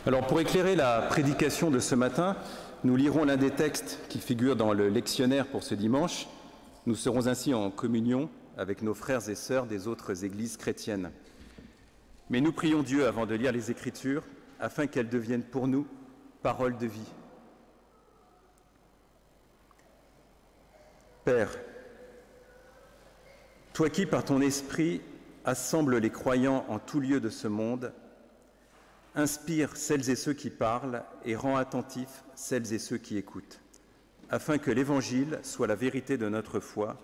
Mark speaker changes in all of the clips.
Speaker 1: Alors pour éclairer la prédication de ce matin, nous lirons l'un des textes qui figure dans le lectionnaire pour ce dimanche. Nous serons ainsi en communion avec nos frères et sœurs des autres églises chrétiennes. Mais nous prions Dieu avant de lire les Écritures, afin qu'elles deviennent pour nous paroles de vie. Père, toi qui par ton esprit assembles les croyants en tout lieu de ce monde, inspire celles et ceux qui parlent et rends attentifs celles et ceux qui écoutent, afin que l'Évangile soit la vérité de notre foi,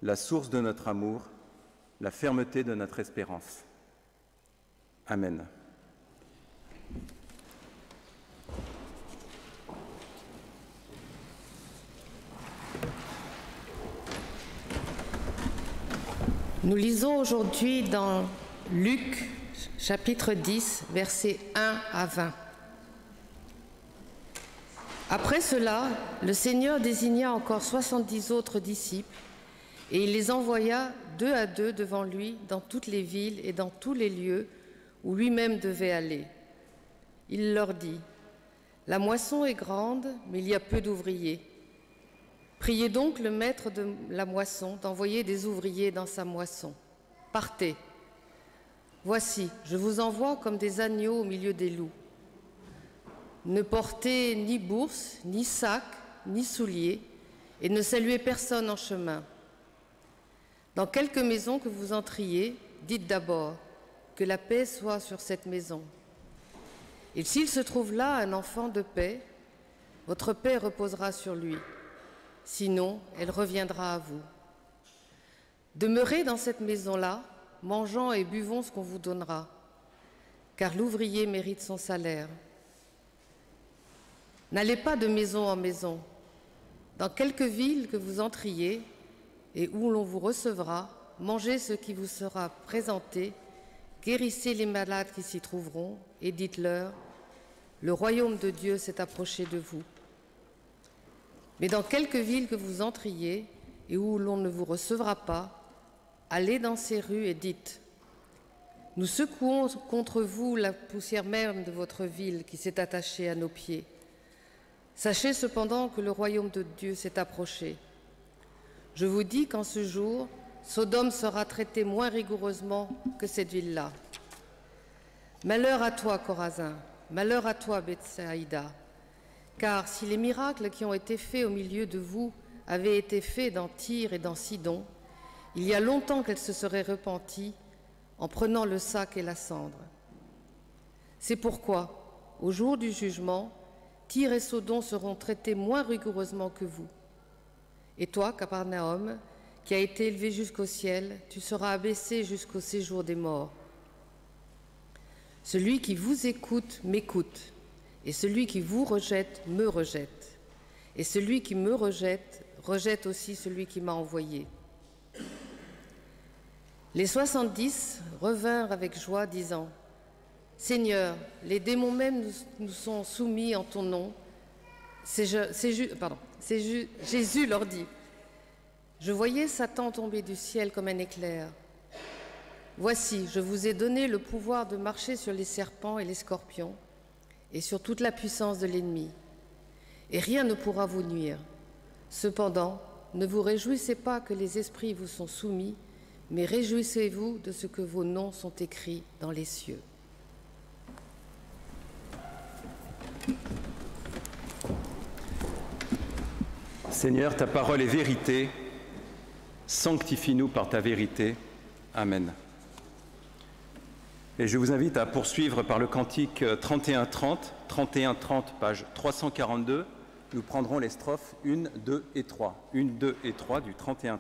Speaker 1: la source de notre amour, la fermeté de notre espérance. Amen.
Speaker 2: Nous lisons aujourd'hui dans Luc, chapitre 10, versets 1 à 20. Après cela, le Seigneur désigna encore 70 autres disciples et il les envoya 2 à 2 devant lui dans toutes les villes et dans tous les lieux où lui-même devait aller. Il leur dit : « La moisson est grande, mais il y a peu d'ouvriers. Priez donc le maître de la moisson d'envoyer des ouvriers dans sa moisson. Partez. Voici, je vous envoie comme des agneaux au milieu des loups. Ne portez ni bourse, ni sac, ni souliers, et ne saluez personne en chemin. Dans quelque maison que vous entriez, dites d'abord que la paix soit sur cette maison. Et s'il se trouve là un enfant de paix, votre paix reposera sur lui. Sinon, elle reviendra à vous. Demeurez dans cette maison-là, mangeant et buvons ce qu'on vous donnera, car l'ouvrier mérite son salaire. N'allez pas de maison en maison. Dans quelque ville que vous entriez et où l'on vous recevra, mangez ce qui vous sera présenté, guérissez les malades qui s'y trouveront et dites-leur : le royaume de Dieu s'est approché de vous. Mais dans quelque ville que vous entriez et où l'on ne vous recevra pas, allez dans ces rues et dites : nous secouons contre vous la poussière même de votre ville qui s'est attachée à nos pieds. Sachez cependant que le royaume de Dieu s'est approché. Je vous dis qu'en ce jour, Sodome sera traitée moins rigoureusement que cette ville-là. Malheur à toi, Chorazin, malheur à toi, Bethsaïda, car si les miracles qui ont été faits au milieu de vous avaient été faits dans Tyr et dans Sidon, il y a longtemps qu'elles se seraient repenties en prenant le sac et la cendre. C'est pourquoi, au jour du jugement, Tyr et Sodome seront traités moins rigoureusement que vous. Et toi, Capernaum, qui a été élevé jusqu'au ciel, tu seras abaissé jusqu'au séjour des morts. Celui qui vous écoute m'écoute, et celui qui vous rejette me rejette, et celui qui me rejette rejette aussi celui qui m'a envoyé. Les 70 revinrent avec joie, disant : Seigneur, les démons même nous sont soumis en ton nom. Jésus leur dit : je voyais Satan tomber du ciel comme un éclair. Voici, je vous ai donné le pouvoir de marcher sur les serpents et les scorpions et sur toute la puissance de l'ennemi, et rien ne pourra vous nuire. Cependant, ne vous réjouissez pas que les esprits vous sont soumis, mais réjouissez-vous de ce que vos noms sont écrits dans les cieux.
Speaker 1: Seigneur, ta parole est vérité. Sanctifie-nous par ta vérité. Amen. Et je vous invite à poursuivre par le cantique 31-30, 31-30, page 342. Nous prendrons les strophes 1, 2 et 3. 1, 2 et 3 du 31-30.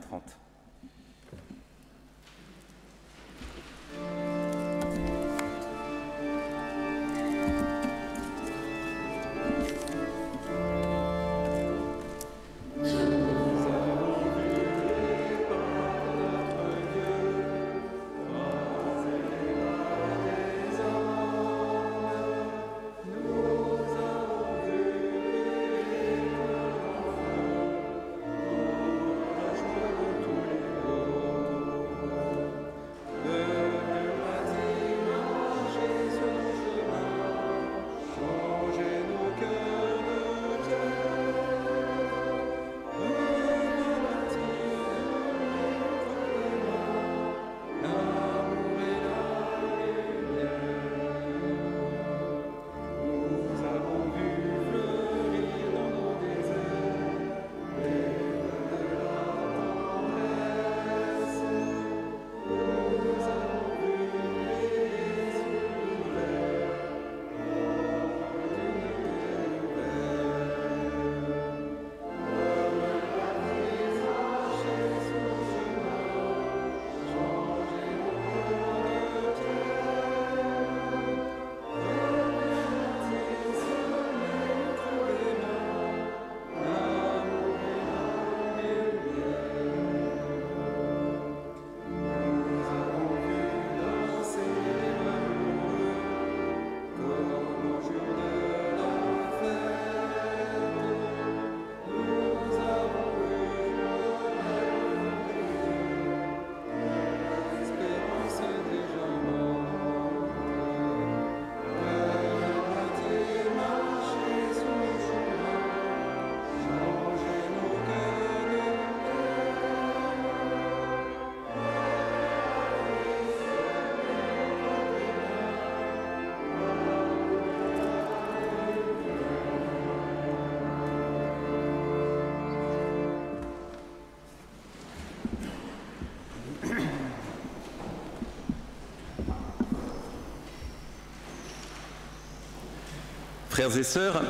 Speaker 1: Frères et sœurs,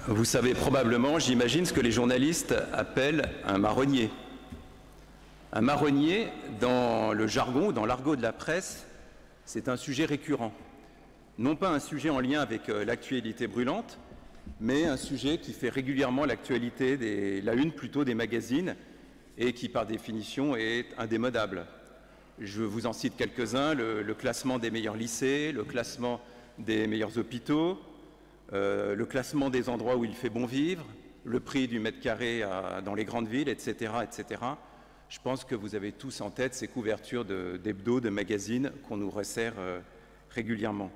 Speaker 1: vous savez probablement, j'imagine, ce que les journalistes appellent un marronnier. Un marronnier, dans le jargon, dans l'argot de la presse, c'est un sujet récurrent. Non pas un sujet en lien avec l'actualité brûlante, mais un sujet qui fait régulièrement l'actualité, la une plutôt des magazines, et qui par définition est indémodable. Je vous en cite quelques-uns, le classement des meilleurs lycées, le classement des meilleurs hôpitaux, le classement des endroits où il fait bon vivre, le prix du mètre carré dans les grandes villes, etc., etc. Je pense que vous avez tous en tête ces couvertures d'hebdo, de magazines qu'on nous resserre régulièrement.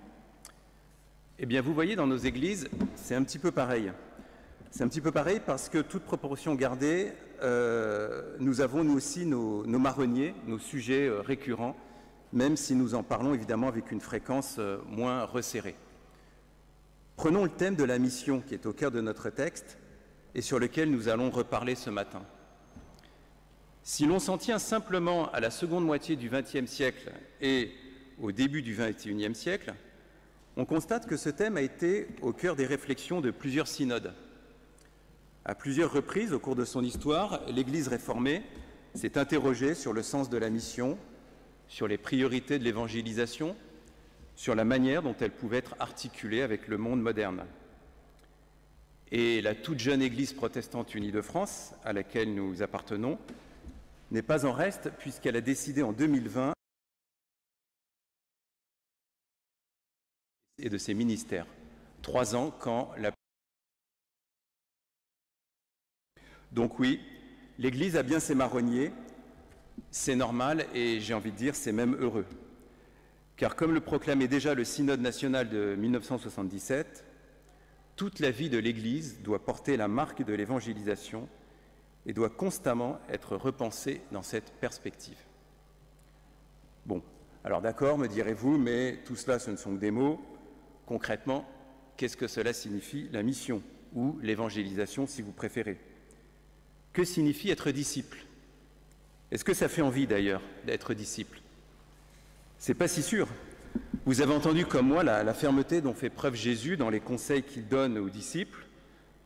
Speaker 1: Eh bien, vous voyez, dans nos églises, c'est un petit peu pareil. C'est un petit peu pareil parce que, toute proportion gardée, nous avons nous aussi nos marronniers, nos sujets récurrents, même si nous en parlons évidemment avec une fréquence moins resserrée. Prenons le thème de la mission qui est au cœur de notre texte et sur lequel nous allons reparler ce matin. Si l'on s'en tient simplement à la seconde moitié du XXe siècle et au début du XXIe siècle, on constate que ce thème a été au cœur des réflexions de plusieurs synodes. À plusieurs reprises au cours de son histoire, l'Église réformée s'est interrogée sur le sens de la mission, sur les priorités de l'évangélisation, sur la manière dont elle pouvait être articulée avec le monde moderne. Et la toute jeune Église protestante unie de France, à laquelle nous appartenons, n'est pas en reste puisqu'elle a décidé en 2020 et de ses ministères. 3 ans quand la... Donc oui, l'Église a bien ses marronniers, c'est normal et j'ai envie de dire c'est même heureux. Car comme le proclamait déjà le Synode national de 1977, toute la vie de l'Église doit porter la marque de l'évangélisation et doit constamment être repensée dans cette perspective. Bon, alors d'accord, me direz-vous, mais tout cela ce ne sont que des mots. Concrètement, qu'est-ce que cela signifie, la mission, ou l'évangélisation si vous préférez? Que signifie être disciple? Est-ce que ça fait envie d'ailleurs d'être disciple? C'est pas si sûr. Vous avez entendu comme moi la fermeté dont fait preuve Jésus dans les conseils qu'il donne aux disciples.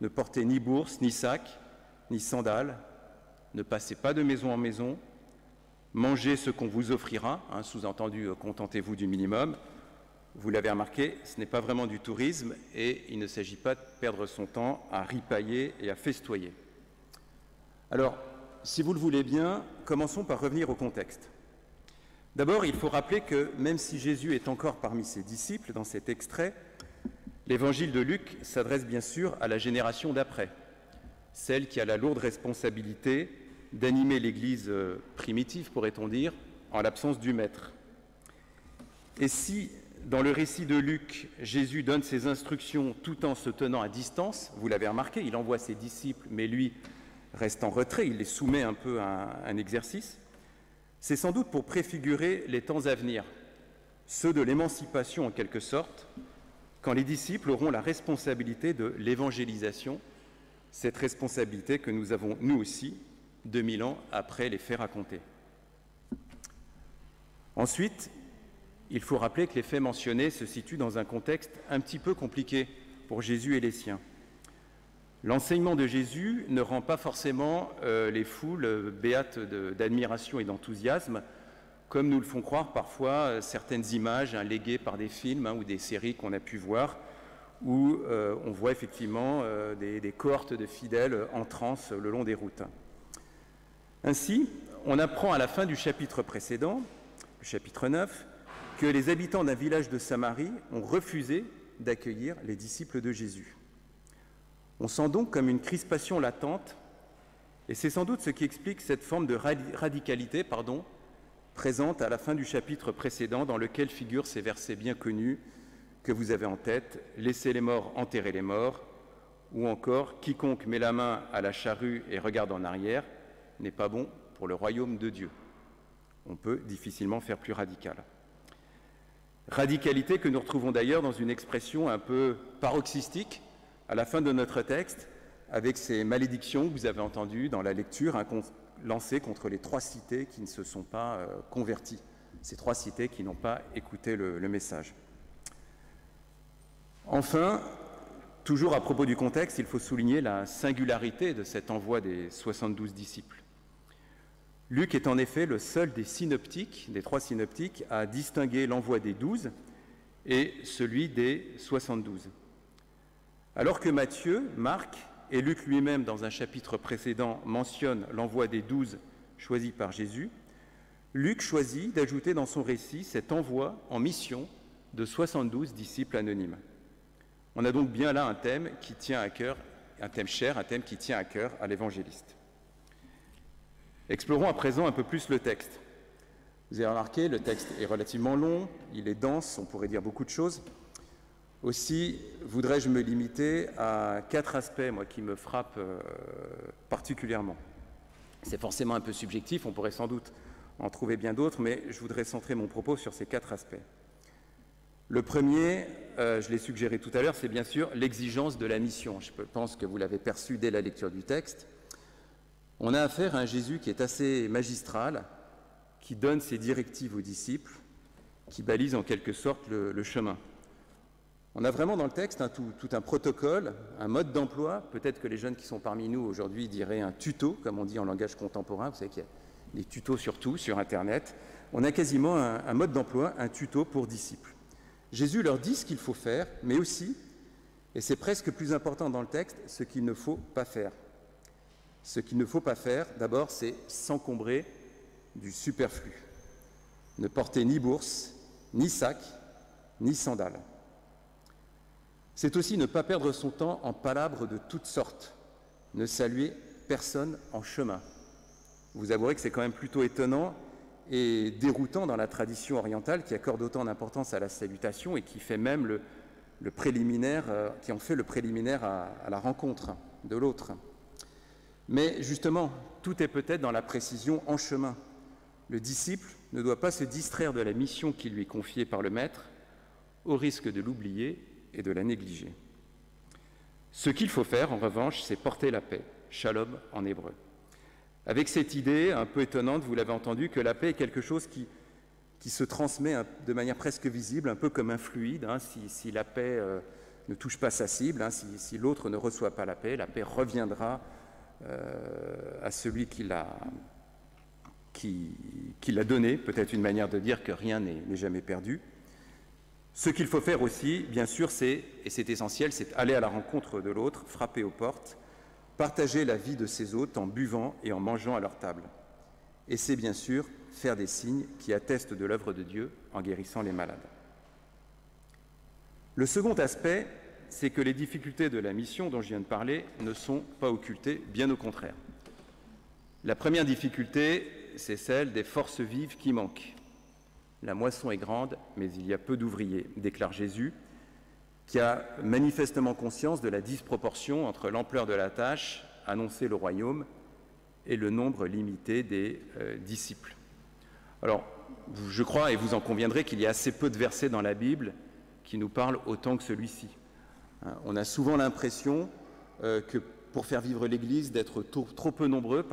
Speaker 1: Ne portez ni bourse, ni sac, ni sandales, ne passez pas de maison en maison, mangez ce qu'on vous offrira, sous-entendu, contentez-vous du minimum. Vous l'avez remarqué, ce n'est pas vraiment du tourisme et il ne s'agit pas de perdre son temps à ripailler et à festoyer. Alors, si vous le voulez bien, commençons par revenir au contexte. D'abord, il faut rappeler que même si Jésus est encore parmi ses disciples dans cet extrait, l'évangile de Luc s'adresse bien sûr à la génération d'après, celle qui a la lourde responsabilité d'animer l'Église primitive, pourrait-on dire, en l'absence du Maître. Et si, dans le récit de Luc, Jésus donne ses instructions tout en se tenant à distance, vous l'avez remarqué, il envoie ses disciples, mais lui reste en retrait, il les soumet un peu à un exercice, c'est sans doute pour préfigurer les temps à venir, ceux de l'émancipation en quelque sorte, quand les disciples auront la responsabilité de l'évangélisation, cette responsabilité que nous avons, nous aussi, 2000 ans après les faits racontés. Ensuite, il faut rappeler que les faits mentionnés se situent dans un contexte un petit peu compliqué pour Jésus et les siens. L'enseignement de Jésus ne rend pas forcément les foules béates d'admiration et d'enthousiasme, comme nous le font croire parfois certaines images léguées par des films ou des séries qu'on a pu voir, où on voit effectivement des cohortes de fidèles en transe le long des routes. Ainsi, on apprend à la fin du chapitre précédent, le chapitre 9, que les habitants d'un village de Samarie ont refusé d'accueillir les disciples de Jésus. On sent donc comme une crispation latente, et c'est sans doute ce qui explique cette forme de radicalité présente à la fin du chapitre précédent, dans lequel figurent ces versets bien connus que vous avez en tête, « Laissez les morts enterrer les morts », ou encore « Quiconque met la main à la charrue et regarde en arrière n'est pas bon pour le royaume de Dieu ». On peut difficilement faire plus radical. Radicalité que nous retrouvons d'ailleurs dans une expression un peu paroxystique à la fin de notre texte, avec ces malédictions que vous avez entendues dans la lecture lancées contre les 3 cités qui ne se sont pas converties, ces 3 cités qui n'ont pas écouté le message. Enfin, Toujours à propos du contexte, il faut souligner la singularité de cet envoi des 72 disciples. Luc est en effet le seul des synoptiques, des 3 synoptiques, à distinguer l'envoi des 12 et celui des 72. Alors que Matthieu, Marc et Luc lui-même, dans un chapitre précédent, mentionnent l'envoi des 12 choisis par Jésus, Luc choisit d'ajouter dans son récit cet envoi en mission de 72 disciples anonymes. On a donc bien là un thème qui tient à cœur, un thème cher, un thème qui tient à cœur à l'évangéliste. Explorons à présent un peu plus le texte. Vous avez remarqué, le texte est relativement long, il est dense, on pourrait dire beaucoup de choses. Aussi, voudrais-je me limiter à 4 aspects, moi, qui me frappent particulièrement. C'est forcément un peu subjectif, on pourrait sans doute en trouver bien d'autres, mais je voudrais centrer mon propos sur ces 4 aspects. Le premier, je l'ai suggéré tout à l'heure, c'est bien sûr l'exigence de la mission. Je pense que vous l'avez perçu dès la lecture du texte. On a affaire à un Jésus qui est assez magistral, qui donne ses directives aux disciples, qui balise en quelque sorte le chemin. On a vraiment dans le texte tout un protocole, un mode d'emploi. Peut-être que les jeunes qui sont parmi nous aujourd'hui diraient un tuto, comme on dit en langage contemporain. Vous savez qu'il y a des tutos sur tout, sur Internet. On a quasiment un mode d'emploi, un tuto pour disciples. Jésus leur dit ce qu'il faut faire, mais aussi, et c'est presque plus important dans le texte, ce qu'il ne faut pas faire. Ce qu'il ne faut pas faire, d'abord, c'est s'encombrer du superflu. Ne porter ni bourse, ni sac, ni sandales. C'est aussi ne pas perdre son temps en palabres de toutes sortes, ne saluer personne en chemin. Vous avouerez que c'est quand même plutôt étonnant et déroutant dans la tradition orientale qui accorde autant d'importance à la salutation et qui fait même le préliminaire, qui en fait le préliminaire à la rencontre de l'autre. Mais justement, tout est peut-être dans la précision en chemin. Le disciple ne doit pas se distraire de la mission qui lui est confiée par le maître, au risque de l'oublier et de la négliger. Ce qu'il faut faire, en revanche, c'est porter la paix, shalom en hébreu. Avec cette idée un peu étonnante, vous l'avez entendu, que la paix est quelque chose qui se transmet de manière presque visible, un peu comme un fluide. Si la paix ne touche pas sa cible, si l'autre ne reçoit pas la paix reviendra à celui qui l'a donné, peut-être une manière de dire que rien n'est jamais perdu. Ce qu'il faut faire aussi, bien sûr, et c'est essentiel, c'est aller à la rencontre de l'autre, frapper aux portes, partager la vie de ses hôtes en buvant et en mangeant à leur table. Et c'est bien sûr faire des signes qui attestent de l'œuvre de Dieu en guérissant les malades. Le second aspect, c'est que les difficultés de la mission dont je viens de parler ne sont pas occultées, bien au contraire. La première difficulté, c'est celle des forces vives qui manquent. La moisson est grande, mais il y a peu d'ouvriers, déclare Jésus, qui a manifestement conscience de la disproportion entre l'ampleur de la tâche, annoncer le royaume, et le nombre limité des disciples. Alors, je crois, et vous en conviendrez, qu'il y a assez peu de versets dans la Bible qui nous parlent autant que celui-ci. On a souvent l'impression que pour faire vivre l'Église, d'être trop peu nombreux,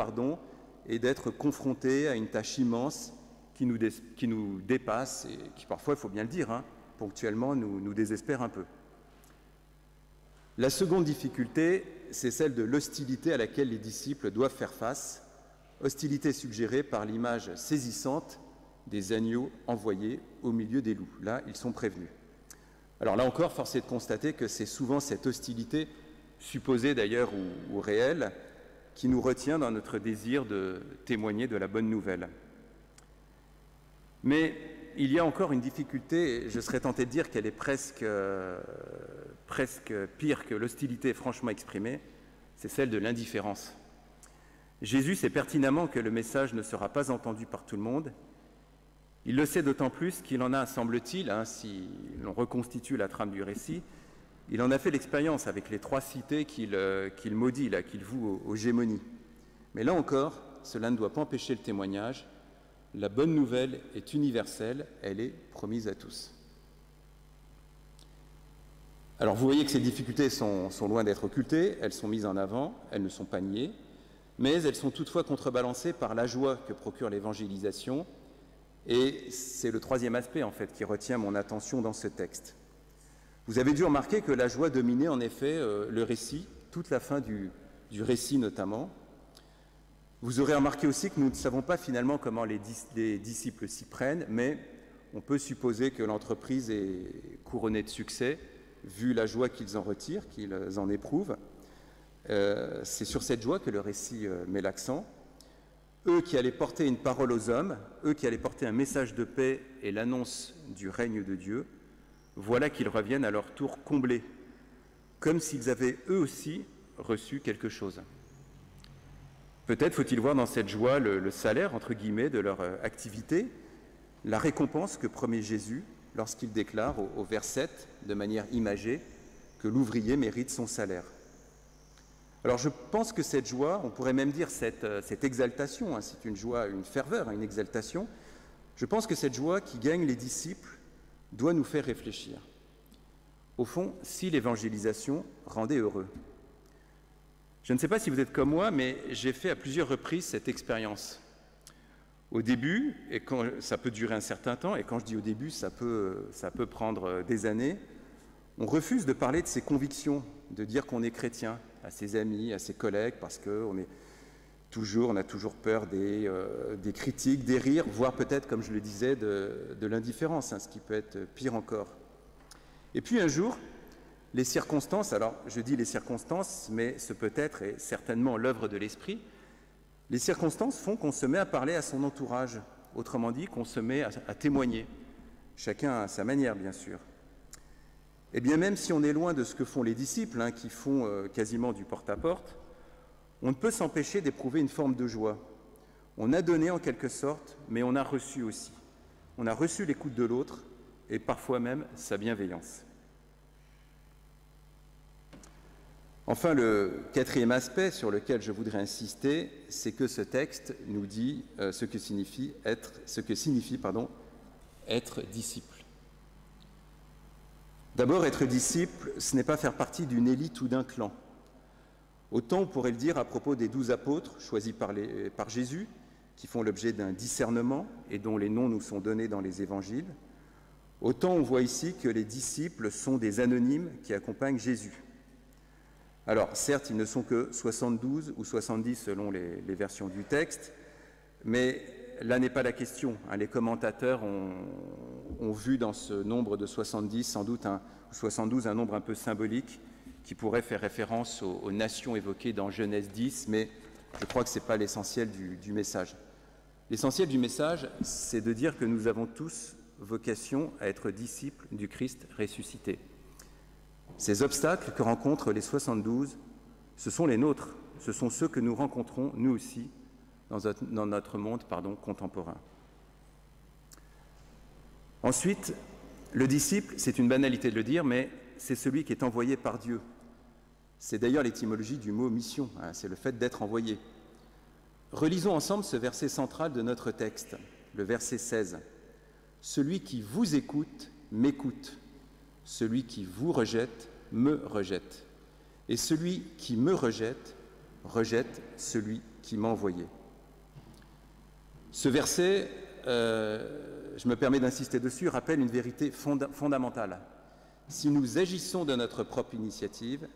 Speaker 1: et d'être confrontés à une tâche immense qui nous dépasse et qui parfois, il faut bien le dire, ponctuellement nous désespère un peu. La seconde difficulté, c'est celle de l'hostilité à laquelle les disciples doivent faire face, hostilité suggérée par l'image saisissante des agneaux envoyés au milieu des loups. Là, ils sont prévenus. Alors là encore, force est de constater que c'est souvent cette hostilité, supposée d'ailleurs ou réelle, qui nous retient dans notre désir de témoigner de la bonne nouvelle. Mais il y a encore une difficulté, je serais tenté de dire qu'elle est presque pire que l'hostilité franchement exprimée, c'est celle de l'indifférence. Jésus sait pertinemment que le message ne sera pas entendu par tout le monde. Il le sait d'autant plus qu'il en a, semble-t-il, si l'on reconstitue la trame du récit, il en a fait l'expérience avec les 3 cités qu'il maudit, qu'il voue aux gémonies. Mais là encore, cela ne doit pas empêcher le témoignage. La bonne nouvelle est universelle, elle est promise à tous. Alors vous voyez que ces difficultés sont loin d'être occultées, elles sont mises en avant, elles ne sont pas niées, mais elles sont toutefois contrebalancées par la joie que procure l'évangélisation, et c'est le troisième aspect en fait qui retient mon attention dans ce texte. Vous avez dû remarquer que la joie dominait en effet le récit, toute la fin du récit notamment. Vous aurez remarqué aussi que nous ne savons pas finalement comment les disciples s'y prennent, mais on peut supposer que l'entreprise est couronnée de succès, vu la joie qu'ils en retirent, qu'ils en éprouvent. C'est sur cette joie que le récit met l'accent. Eux qui allaient porter une parole aux hommes, eux qui allaient porter un message de paix et l'annonce du règne de Dieu, voilà qu'ils reviennent à leur tour comblés, comme s'ils avaient eux aussi reçu quelque chose. Peut-être faut-il voir dans cette joie le salaire, entre guillemets, de leur activité, la récompense que promet Jésus lorsqu'il déclare au vers 7, de manière imagée, que l'ouvrier mérite son salaire. Alors je pense que cette joie, on pourrait même dire cette exaltation, hein, c'est une joie, une ferveur, une exaltation, je pense que cette joie qui gagne les disciples doit nous faire réfléchir. Au fond, si l'évangélisation rendait heureux. Je ne sais pas si vous êtes comme moi, mais j'ai fait à plusieurs reprises cette expérience. Au début, et quand ça peut durer un certain temps, et quand je dis au début, ça peut prendre des années, on refuse de parler de ses convictions, de dire qu'on est chrétien à ses amis, à ses collègues, parce qu'on a toujours peur des critiques, des rires, voire peut-être, comme je le disais, de l'indifférence, hein, ce qui peut être pire encore. Et puis un jour, les circonstances, alors je dis les circonstances, mais ce peut-être est certainement l'œuvre de l'esprit, les circonstances font qu'on se met à parler à son entourage, autrement dit qu'on se met à témoigner, chacun à sa manière bien sûr. Et bien même si on est loin de ce que font les disciples, hein, qui font quasiment du porte-à-porte, on ne peut s'empêcher d'éprouver une forme de joie. On a donné en quelque sorte, mais on a reçu aussi. On a reçu l'écoute de l'autre et parfois même sa bienveillance. Enfin, le quatrième aspect sur lequel je voudrais insister, c'est que ce texte nous dit ce que signifie être disciple. D'abord, être disciple, ce n'est pas faire partie d'une élite ou d'un clan. Autant on pourrait le dire à propos des 12 apôtres choisis par Jésus, qui font l'objet d'un discernement et dont les noms nous sont donnés dans les évangiles, autant on voit ici que les disciples sont des anonymes qui accompagnent Jésus. Alors, certes, ils ne sont que 72 ou 70 selon les versions du texte, mais là n'est pas la question. Hein. Les commentateurs ont vu dans ce nombre de 70 sans doute 72 un nombre un peu symbolique qui pourrait faire référence aux nations évoquées dans Genèse 10, mais je crois que ce n'est pas l'essentiel du message. L'essentiel du message, c'est de dire que nous avons tous vocation à être disciples du Christ ressuscité. Ces obstacles que rencontrent les 72, ce sont les nôtres, ce sont ceux que nous rencontrons, nous aussi, dans notre monde contemporain. Ensuite, le disciple, c'est une banalité de le dire, mais c'est celui qui est envoyé par Dieu. C'est d'ailleurs l'étymologie du mot « mission », hein, c'est le fait d'être envoyé. Relisons ensemble ce verset central de notre texte, le verset 16. « Celui qui vous écoute, m'écoute. Celui qui vous rejette, me rejette. Et celui qui me rejette, rejette celui qui m'a envoyé. » Ce verset, je me permets d'insister dessus, rappelle une vérité fondamentale. Si nous agissons de notre propre initiative,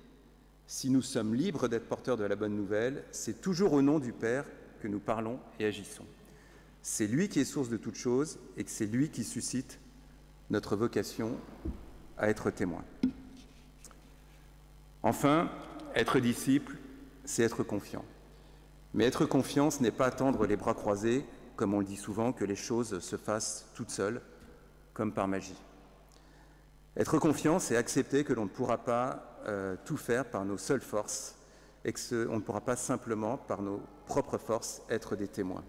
Speaker 1: si nous sommes libres d'être porteurs de la bonne nouvelle, c'est toujours au nom du Père que nous parlons et agissons. C'est lui qui est source de toutes choses et que c'est lui qui suscite notre vocation à être témoin. Enfin, être disciple, c'est être confiant. Mais être confiant, ce n'est pas attendre les bras croisés, comme on le dit souvent, que les choses se fassent toutes seules, comme par magie. Être confiant, c'est accepter que l'on ne pourra pas tout faire par nos seules forces et qu'on ne pourra pas simplement, par nos propres forces, être des témoins.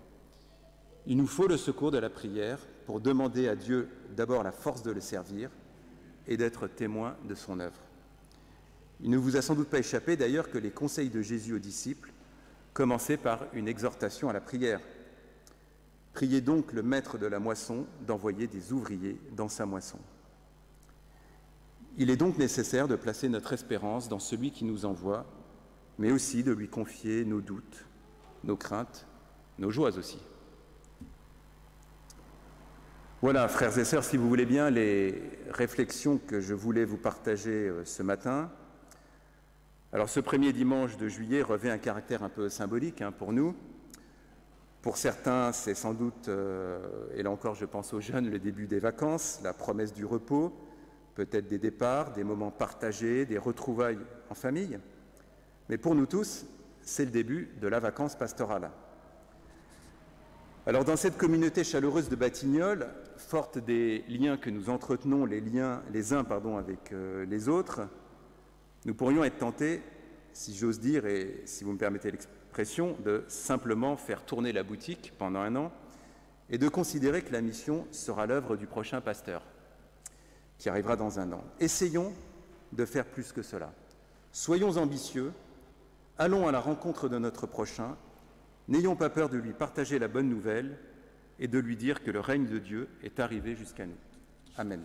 Speaker 1: Il nous faut le secours de la prière pour demander à Dieu d'abord la force de le servir et d'être témoin de son œuvre. Il ne vous a sans doute pas échappé d'ailleurs que les conseils de Jésus aux disciples commençaient par une exhortation à la prière. Priez donc le maître de la moisson d'envoyer des ouvriers dans sa moisson. Il est donc nécessaire de placer notre espérance dans celui qui nous envoie, mais aussi de lui confier nos doutes, nos craintes, nos joies aussi. Voilà, frères et sœurs, si vous voulez bien, les réflexions que je voulais vous partager ce matin. Alors, ce premier dimanche de juillet revêt un caractère un peu symbolique pour nous. Pour certains, c'est sans doute, et là encore je pense aux jeunes, le début des vacances, la promesse du repos, peut-être des départs, des moments partagés, des retrouvailles en famille. Mais pour nous tous, c'est le début de la vacance pastorale. Alors dans cette communauté chaleureuse de Batignolles, forte des liens que nous entretenons les uns avec les autres, nous pourrions être tentés, si j'ose dire et si vous me permettez l'expression, de simplement faire tourner la boutique pendant un an et de considérer que la mission sera l'œuvre du prochain pasteur qui arrivera dans un an. Essayons de faire plus que cela. Soyons ambitieux, allons à la rencontre de notre prochain. N'ayons pas peur de lui partager la bonne nouvelle et de lui dire que le règne de Dieu est arrivé jusqu'à nous. Amen.